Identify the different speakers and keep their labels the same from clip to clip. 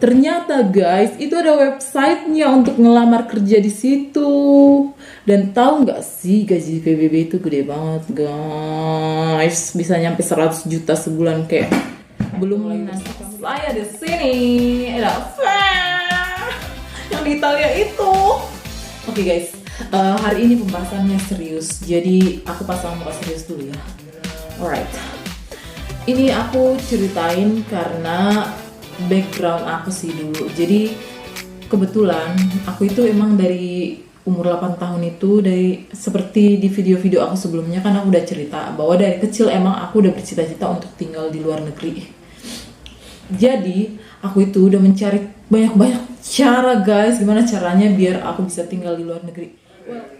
Speaker 1: Ternyata guys, itu ada websitenya untuk ngelamar kerja di situ. Dan tahu nggak sih gaji PBB itu gede banget guys, bisa nyampe 100 juta sebulan kayak belum lagi saya di sini ada yang di Italia itu. Oke guys, hari ini pembahasannya serius, jadi aku pasang muka serius dulu ya. Alright, ini aku ceritain karena background aku sih dulu. Jadi kebetulan aku itu emang dari umur 8 tahun itu, dari seperti di video-video aku sebelumnya kan aku udah cerita bahwa dari kecil emang aku udah bercita-cita untuk tinggal di luar negeri. Jadi aku itu udah mencari banyak-banyak cara guys, gimana caranya biar aku bisa tinggal di luar negeri.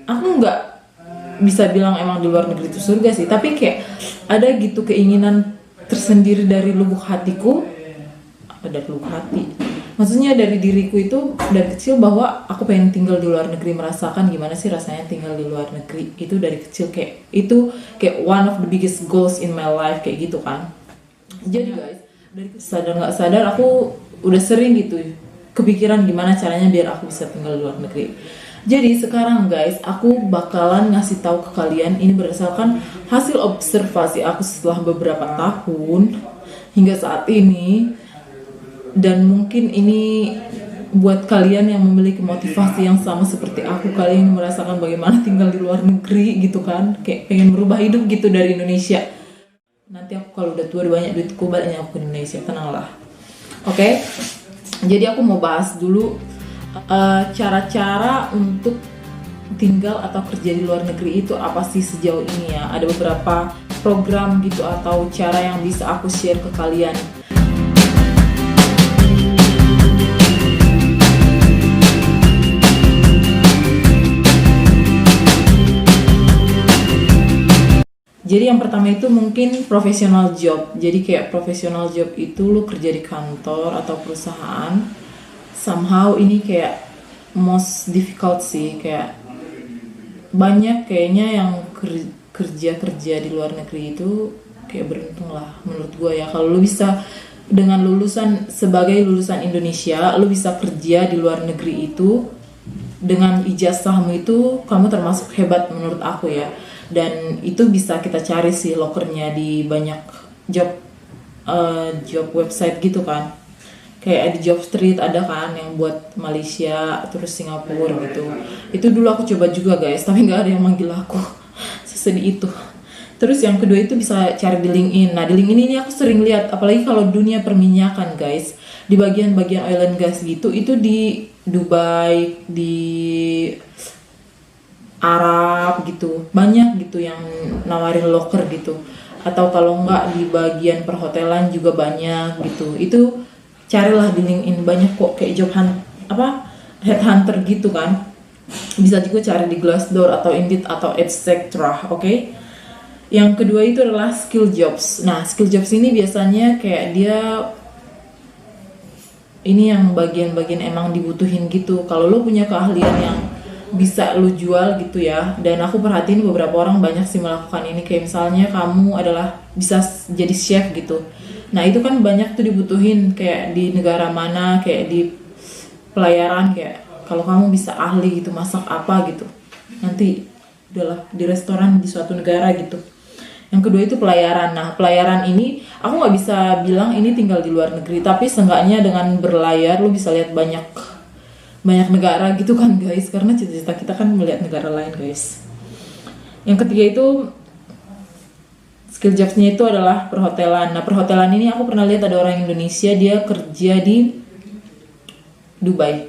Speaker 1: Aku nggak bisa bilang emang di luar negeri itu surga sih, tapi kayak ada gitu keinginan tersendiri dari lubuk hatiku. Dari lubuk hati, maksudnya dari diriku itu dari kecil bahwa aku pengen tinggal di luar negeri, merasakan gimana sih rasanya tinggal di luar negeri. Itu dari kecil, kayak itu kayak one of the biggest goals in my life kayak gitu kan. Jadi guys, dari sadar nggak sadar aku udah sering gitu kepikiran gimana caranya biar aku bisa tinggal di luar negeri. Jadi sekarang guys, aku bakalan ngasih tahu ke kalian ini berdasarkan hasil observasi aku setelah beberapa tahun hingga saat ini. Dan mungkin ini buat kalian yang memiliki motivasi yang sama seperti aku, kalian merasakan bagaimana tinggal di luar negeri gitu kan, kayak pengen merubah hidup gitu dari Indonesia. Nanti aku kalau udah tua banyak duitku baliknya aku ke Indonesia, tenanglah. Oke? Jadi aku mau bahas dulu cara-cara untuk tinggal atau kerja di luar negeri itu apa sih sejauh ini ya. Ada beberapa program gitu atau cara yang bisa aku share ke kalian. Jadi yang pertama itu mungkin professional job. Jadi kayak professional job itu lu kerja di kantor atau perusahaan. Somehow ini kayak most difficult sih, kayak banyak kayaknya yang kerja di luar negeri itu kayak beruntung lah menurut gue ya. Kalau lu bisa dengan sebagai lulusan Indonesia, lu bisa kerja di luar negeri itu dengan ijazahmu itu kamu termasuk hebat menurut aku ya. Dan itu bisa kita cari sih lokernya di banyak job website gitu kan, kayak di Jobstreet ada kan yang buat Malaysia terus Singapura gitu. Itu dulu aku coba juga guys, tapi nggak ada yang manggil aku sesedih itu. Terus yang kedua itu bisa cari di LinkedIn. Nah di LinkedIn ini aku sering lihat, apalagi kalau dunia perminyakan guys, di bagian-bagian oil and gas gitu, itu di Dubai, di Arab gitu, banyak gitu yang nawarin loker gitu. Atau kalau enggak di bagian perhotelan juga banyak gitu. Itu carilah di LinkedIn, banyak kok kayak job headhunter gitu kan. Bisa juga cari di Glassdoor atau Indeed atau etc. Oke? Yang kedua itu adalah skill jobs. Nah, skill jobs ini biasanya kayak dia ini yang bagian-bagian emang dibutuhin gitu. Kalau lo punya keahlian yang bisa lu jual gitu ya. Dan aku perhatiin beberapa orang banyak sih melakukan ini, kayak misalnya kamu adalah bisa jadi chef gitu. Nah itu kan banyak tuh dibutuhin kayak di negara mana, kayak di pelayaran, kayak kalau kamu bisa ahli gitu masak apa gitu, nanti udahlah di restoran di suatu negara gitu. Yang kedua itu pelayaran. Nah pelayaran ini aku nggak bisa bilang ini tinggal di luar negeri, tapi seenggaknya dengan berlayar lu bisa lihat banyak negara gitu kan guys, karena cita-cita kita kan melihat negara lain guys. Yang ketiga itu skill jobsnya itu adalah perhotelan. Nah perhotelan ini aku pernah lihat ada orang Indonesia, dia kerja di Dubai,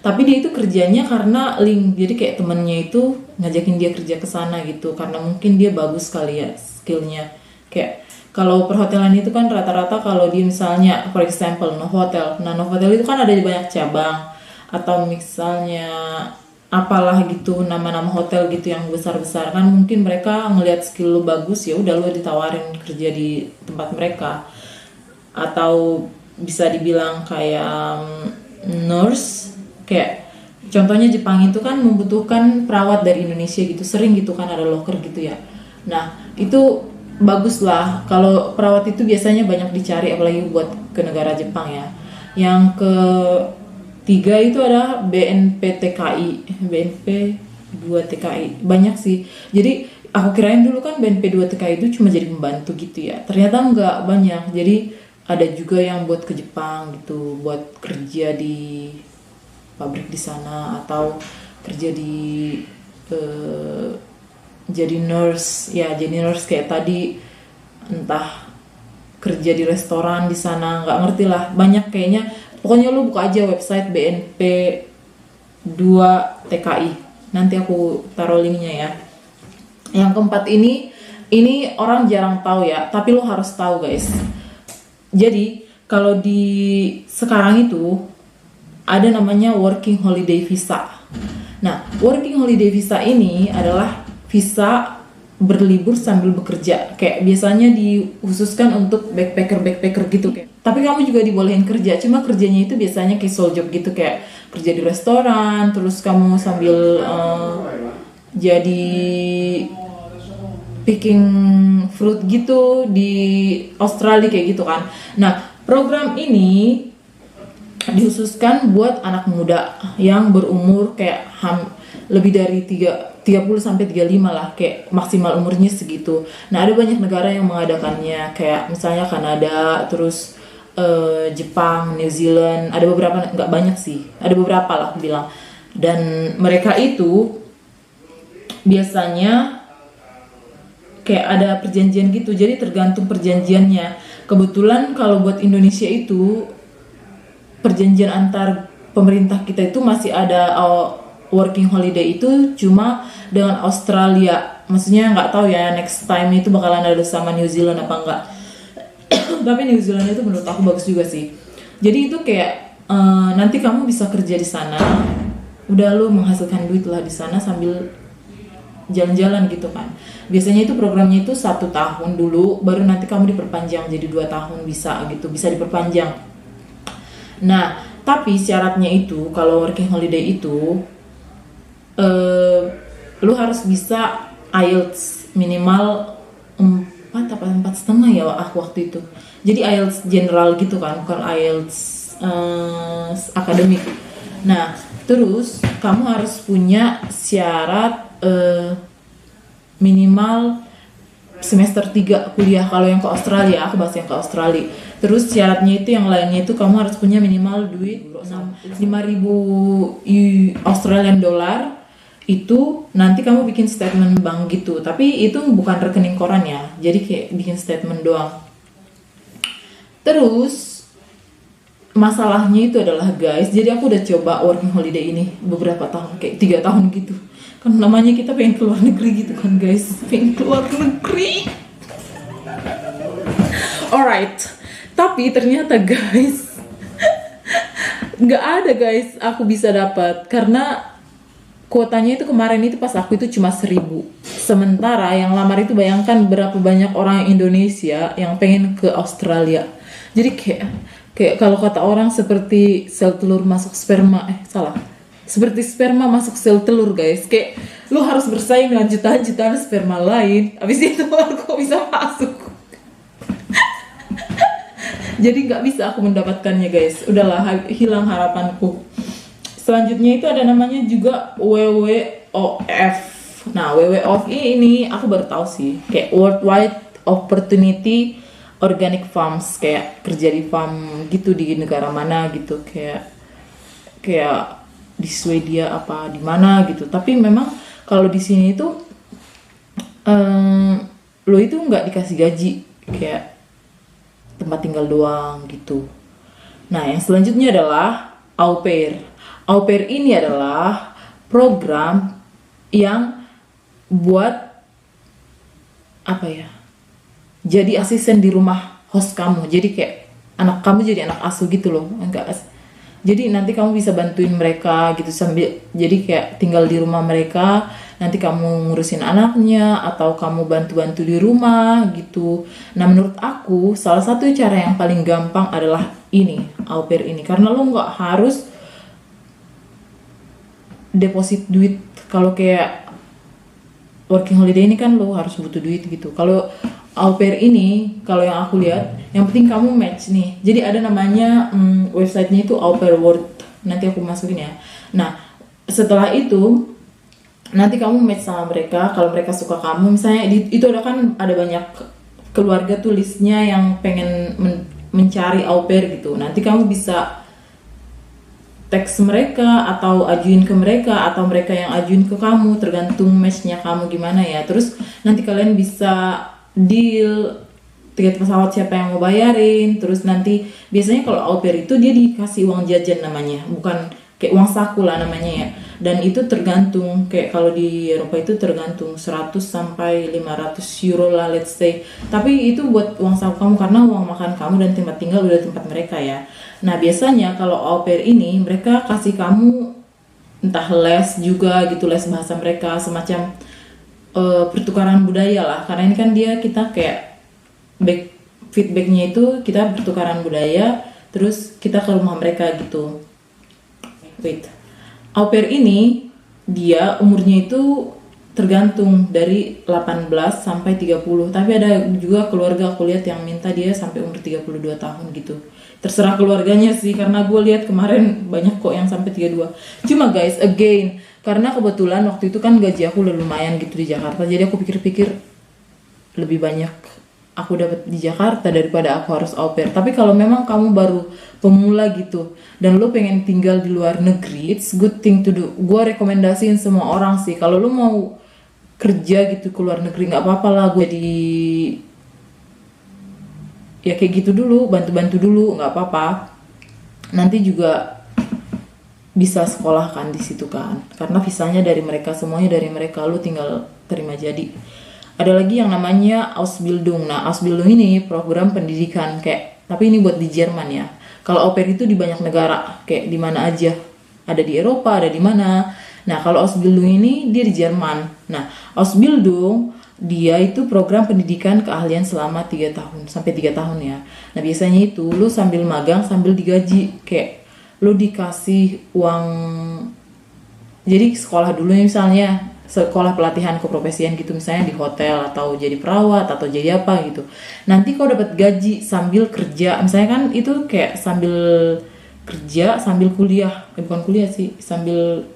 Speaker 1: tapi dia itu kerjanya karena link, jadi kayak temennya itu ngajakin dia kerja ke sana gitu, karena mungkin dia bagus kali ya skillnya. Kayak kalau perhotelan itu kan rata-rata kalau dia misalnya for example Novotel. Nah Novotel itu kan ada di banyak cabang, atau misalnya apalah gitu nama-nama hotel gitu yang besar-besar kan, mungkin mereka ngelihat skill lu bagus, ya udah lu ditawarin kerja di tempat mereka. Atau bisa dibilang kayak nurse, kayak contohnya Jepang itu kan membutuhkan perawat dari Indonesia gitu, sering gitu kan ada loker gitu ya. Nah itu bagus lah, kalau perawat itu biasanya banyak dicari apalagi buat ke negara Jepang ya. Yang ketiga itu ada BNPTKI, BNP 2 TKI. Banyak sih. Jadi aku kirain dulu kan BNP 2 TKI itu cuma jadi pembantu gitu ya. Ternyata nggak banyak. Jadi ada juga yang buat ke Jepang gitu, buat kerja di pabrik di sana atau kerja di jadi nurse ya, jadi nurse kayak tadi, entah kerja di restoran di sana, nggak ngerti lah, banyak kayaknya. Pokoknya lu buka aja website BNP 2 TKI, nanti aku taruh linknya ya. Yang keempat ini orang jarang tahu ya, tapi lu harus tahu guys. Jadi kalau di sekarang itu ada namanya working holiday visa. Nah, working holiday visa ini adalah visa berlibur sambil bekerja. Kayak biasanya dikhususkan untuk backpacker gitu kayak. Tapi kamu juga dibolehin kerja, cuma kerjanya itu biasanya kayak sole job gitu, kayak kerja di restoran, terus kamu sambil jadi picking fruit gitu di Australia kayak gitu kan. Nah, program ini dikhususkan buat anak muda yang berumur kayak lebih dari 30 sampai 35 lah, kayak maksimal umurnya segitu. Nah, ada banyak negara yang mengadakannya, kayak misalnya Kanada, terus Jepang, New Zealand, ada beberapa, nggak banyak sih, ada beberapa lah aku bilang. Dan mereka itu biasanya kayak ada perjanjian gitu, jadi tergantung perjanjiannya. Kebetulan kalau buat Indonesia itu perjanjian antar pemerintah kita itu masih ada working holiday itu cuma dengan Australia. Maksudnya nggak tahu ya next time itu bakalan ada sama New Zealand apa enggak. Tapi New Zealand itu menurut aku bagus juga sih. Jadi itu kayak nanti kamu bisa kerja di sana, udah lu menghasilkan duit lah di sana sambil jalan-jalan gitu kan. Biasanya itu programnya itu 1 tahun dulu, baru nanti kamu diperpanjang jadi 2 tahun bisa gitu, bisa diperpanjang. Nah, tapi syaratnya itu kalau working holiday itu lu harus bisa IELTS minimal 4 apa 4,5 ya waktu itu. Jadi IELTS general gitu kan, bukan IELTS akademik. Nah, terus kamu harus punya syarat minimal semester 3 kuliah kalau yang ke Australia. Aku bahas yang ke Australia. Terus syaratnya itu yang lainnya itu kamu harus punya minimal duit 5.000 Australian dollar. Itu nanti kamu bikin statement bank gitu, tapi itu bukan rekening koran ya, jadi kayak bikin statement doang. Terus masalahnya itu adalah guys, jadi aku udah coba working holiday ini beberapa tahun, kayak 3 tahun gitu kan, namanya kita pengen keluar negeri gitu kan guys, pengen keluar negeri. Alright, tapi ternyata guys nggak ada guys aku bisa dapat, karena kuotanya itu kemarin itu pas aku itu cuma 1.000. Sementara yang lamar itu bayangkan berapa banyak orang Indonesia yang pengen ke Australia. Jadi kayak kalau kata orang seperti sel telur masuk sperma, salah. Seperti sperma masuk sel telur guys. Kayak lu harus bersaing dengan jutaan-jutaan sperma lain. Habis itu baru kok bisa masuk. Jadi nggak bisa aku mendapatkannya guys. Udahlah, hilang harapanku. Selanjutnya itu ada namanya juga WWOF. Nah, WWOF ini aku baru tahu sih, kayak Worldwide Opportunity Organic Farms, kayak kerja di farm gitu di negara mana gitu, kayak di Swedia apa di mana gitu. Tapi memang kalau di sini itu lo itu nggak dikasih gaji, kayak tempat tinggal doang gitu. Nah, yang selanjutnya adalah au pair. Au pair ini adalah program yang buat apa ya? Jadi asisten di rumah host kamu. Jadi kayak anak kamu jadi anak asuh gitu loh. Jadi nanti kamu bisa bantuin mereka gitu sambil jadi kayak tinggal di rumah mereka. Nanti kamu ngurusin anaknya atau kamu bantu-bantu di rumah gitu. Nah, menurut aku salah satu cara yang paling gampang adalah ini, au pair ini, karena lo nggak harus deposit duit. Kalau kayak working holiday ini kan lo harus butuh duit gitu. Kalau au pair ini kalau yang aku lihat, yang penting kamu match nih. Jadi ada namanya websitenya itu Au Pair World. Nanti aku masukin ya. Nah setelah itu nanti kamu match sama mereka. Kalau mereka suka kamu, misalnya itu ada banyak keluarga tuh listnya yang pengen mencari au pair gitu. Nanti kamu bisa teks mereka atau ajuin ke mereka atau mereka yang ajuin ke kamu, tergantung matchnya kamu gimana ya. Terus nanti kalian bisa deal tiket pesawat siapa yang mau bayarin. Terus nanti biasanya kalau au pair itu dia dikasih uang jajan namanya, bukan kayak uang saku lah namanya ya. Dan itu tergantung, kayak kalau di Eropa itu tergantung 100 sampai 500 euro lah let's say. Tapi itu buat uang saku kamu karena uang makan kamu dan tempat tinggal udah tempat mereka ya. Nah biasanya kalau au pair ini mereka kasih kamu entah les juga gitu, les bahasa mereka, semacam pertukaran budaya lah. Karena ini kan kita kayak feedbacknya itu kita pertukaran budaya, terus kita ke rumah mereka gitu. Au pair ini dia umurnya itu tergantung dari 18 sampai 30. Tapi ada juga keluarga aku lihat yang minta dia sampai umur 32 tahun gitu. Terserah keluarganya sih, karena gue lihat kemarin banyak kok yang sampai 32. Cuma guys, again, karena kebetulan waktu itu kan gaji aku udah lumayan gitu di Jakarta. Jadi aku pikir-pikir lebih banyak aku dapat di Jakarta daripada aku harus au pair. Tapi kalau memang kamu baru pemula gitu dan lo pengen tinggal di luar negeri, it's good thing to do. Gue rekomendasiin semua orang sih, kalau lo mau kerja gitu ke luar negeri nggak apa-apa lah. Gue ya kayak gitu dulu, bantu-bantu dulu nggak apa-apa. Nanti juga bisa sekolah kan di situ kan, karena visanya dari mereka, semuanya dari mereka, lo tinggal terima jadi. Ada lagi yang namanya Ausbildung. Nah, Ausbildung ini program pendidikan kayak, tapi ini buat di Jerman ya. Kalau au pair itu di banyak negara, kayak di mana aja. Ada di Eropa, ada di mana. Nah, kalau Ausbildung ini dia di Jerman. Nah, Ausbildung dia itu program pendidikan keahlian selama 3 tahun sampai 3 tahun ya. Nah, biasanya itu lu sambil magang sambil digaji, kayak lu dikasih uang. Jadi sekolah dulu misalnya sekolah pelatihan keprofesian gitu, misalnya di hotel atau jadi perawat atau jadi apa gitu. Nanti kau dapat gaji sambil kerja, misalnya kan itu kayak sambil kerja sambil kuliah, bukan kuliah sih, sambil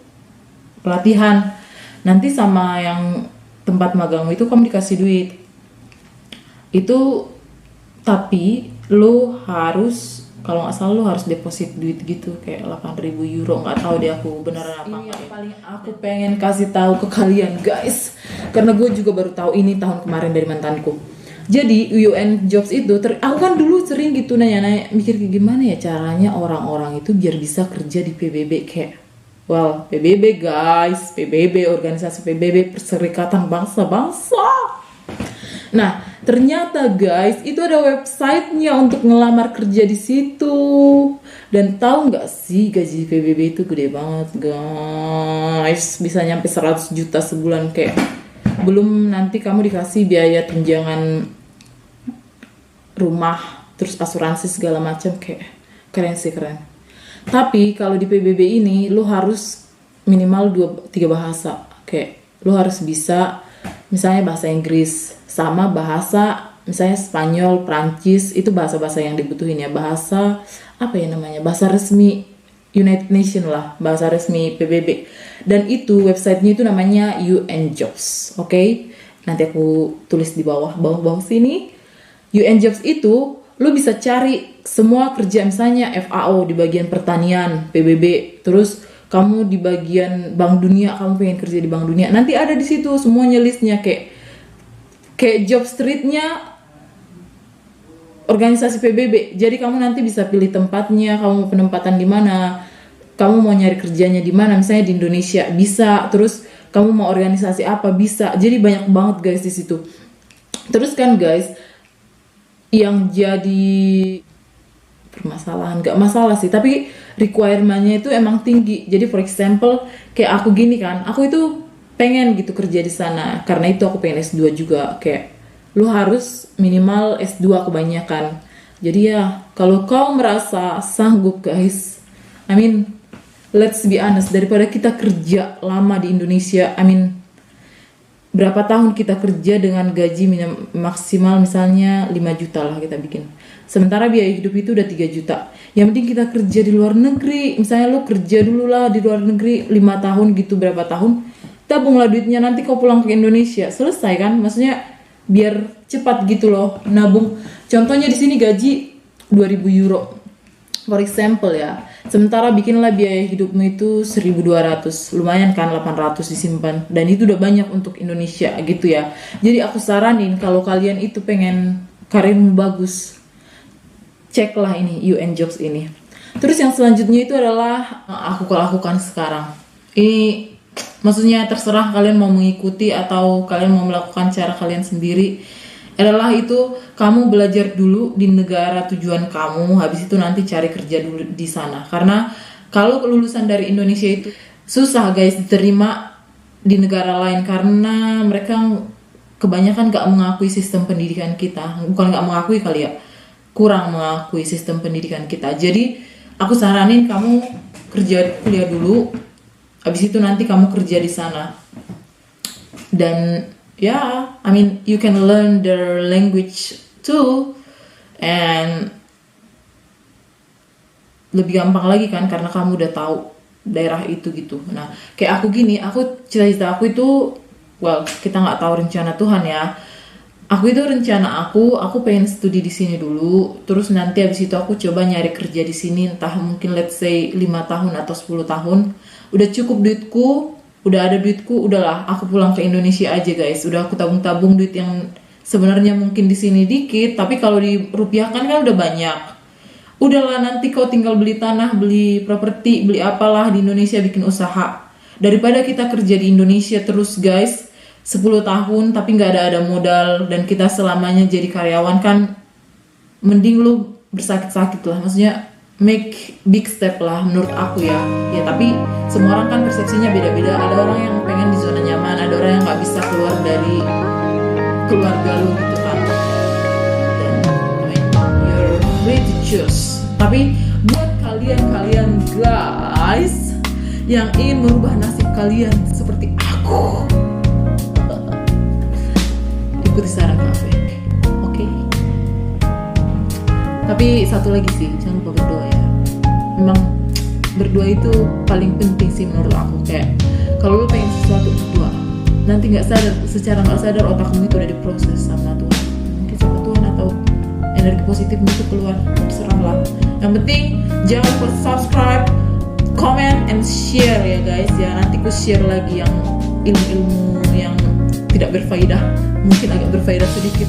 Speaker 1: pelatihan. Nanti sama yang tempat magangmu itu kamu dikasih duit itu, tapi lo harus, kalau nggak salah lo harus deposit duit gitu kayak 8.000 euro, nggak tahu deh aku beneran apa. Ini yang paling aku pengen kasih tahu ke kalian guys, karena gue juga baru tahu ini tahun kemarin dari mantanku. Jadi UN Jobs itu aku kan dulu sering gitu nanya-nanya, mikir kayak gimana ya caranya orang-orang itu biar bisa kerja di PBB, kayak PBB guys, PBB, organisasi PBB, Perserikatan Bangsa-Bangsa. Nah, ternyata guys, itu ada websitenya untuk ngelamar kerja di situ. Dan tahu nggak sih, gaji PBB itu gede banget guys, bisa nyampe 100 juta sebulan, kayak belum nanti kamu dikasih biaya tunjangan rumah, terus asuransi segala macam, kayak keren sih, keren. Tapi kalau di PBB ini lu harus minimal 2-3 bahasa, kayak lu harus bisa misalnya bahasa Inggris sama bahasa misalnya Spanyol, Prancis, itu bahasa-bahasa yang dibutuhin ya. Bahasa apa ya namanya, bahasa resmi United Nation lah, bahasa resmi PBB. Dan itu websitenya itu namanya UN Jobs, oke? Nanti aku tulis di bawah sini. UN Jobs itu lu bisa cari semua kerja, misalnya FAO di bagian pertanian, PBB, terus kamu di bagian Bank Dunia, kamu pengen kerja di Bank Dunia, nanti ada di situ semuanya listnya, kayak job streetnya organisasi PBB. Jadi kamu nanti bisa pilih tempatnya, kamu mau penempatan di mana, kamu mau nyari kerjanya di mana, misalnya di Indonesia bisa, terus kamu mau organisasi apa bisa. Jadi banyak banget guys di situ. Terus kan guys, yang jadi permasalahan, gak masalah sih, tapi requirement-nya itu emang tinggi. Jadi for example kayak aku gini kan, aku itu pengen gitu kerja di sana, karena itu aku pengen S2 juga, kayak lu harus minimal S2 kebanyakan. Jadi ya kalau kau merasa sanggup guys, let's be honest, daripada kita kerja lama di Indonesia, berapa tahun kita kerja dengan gaji maksimal misalnya 5 juta lah kita bikin. Sementara biaya hidup itu udah 3 juta. Yang penting kita kerja di luar negeri. Misalnya lo kerja dulu lah di luar negeri 5 tahun gitu, berapa tahun. Tabunglah duitnya, nanti kau pulang ke Indonesia. Selesai kan? Maksudnya biar cepat gitu loh nabung. Contohnya di sini gaji 2000 euro. For example ya, sementara bikinlah biaya hidupmu itu 1200, lumayan kan 800 disimpan, dan itu udah banyak untuk Indonesia gitu ya. Jadi aku saranin kalau kalian itu pengen karirmu bagus, ceklah ini UN Jobs ini. Terus yang selanjutnya itu adalah aku lakukan sekarang. Ini maksudnya terserah kalian mau mengikuti atau kalian mau melakukan cara kalian sendiri. Adalah itu kamu belajar dulu di negara tujuan kamu, habis itu nanti cari kerja dulu di sana. Karena kalau lulusan dari Indonesia itu susah guys diterima di negara lain karena mereka kebanyakan gak mengakui sistem pendidikan kita. Bukan gak mengakui kali ya, kurang mengakui sistem pendidikan kita. Jadi aku saranin kamu kuliah dulu, habis itu nanti kamu kerja di sana. Dan yeah, I mean you can learn their language too, and lebih gampang lagi kan karena kamu udah tahu daerah itu gitu. Nah kayak aku gini, aku cita-cita aku itu, well kita nggak tahu rencana Tuhan ya. Aku itu rencana aku pengen studi di sini dulu, terus nanti habis itu aku coba nyari kerja di sini, entah mungkin let's say 5 tahun atau 10 tahun. Udah cukup duitku, udah ada duitku, udahlah aku pulang ke Indonesia aja guys. Udah aku tabung-tabung duit yang sebenarnya mungkin di sini dikit, tapi kalau dirupiahkan kan udah banyak. Udahlah nanti kau tinggal beli tanah, beli properti, beli apalah di Indonesia, bikin usaha. Daripada kita kerja di Indonesia terus guys 10 tahun tapi nggak ada modal dan kita selamanya jadi karyawan, kan mending lu bersakit-sakit lah. Maksudnya make big step lah menurut aku ya. Ya tapi semua orang kan persepsinya beda-beda. Ada orang yang pengen di zona nyaman, ada orang yang nggak bisa keluar dari keluarga lu gitu kan. Dan I mean, you're free to choose. Tapi buat kalian guys yang ingin merubah nasib kalian seperti aku, ikuti saran Cafe, oke? Tapi satu lagi sih, jangan lupa berdoa ya. Memang berdoa itu paling penting sih menurut aku. Kayak kalau lu pengen sesuatu, berdoa. Nanti secara nggak sadar otakmu itu udah diproses sama Tuhan. Mungkin sama Tuhan atau energi positifmu itu keluar, terserah lah. Yang penting jangan lupa subscribe, comment, and share ya guys ya. Nanti aku share lagi yang ilmu-ilmu yang tidak berfaedah, mungkin agak berfaedah sedikit.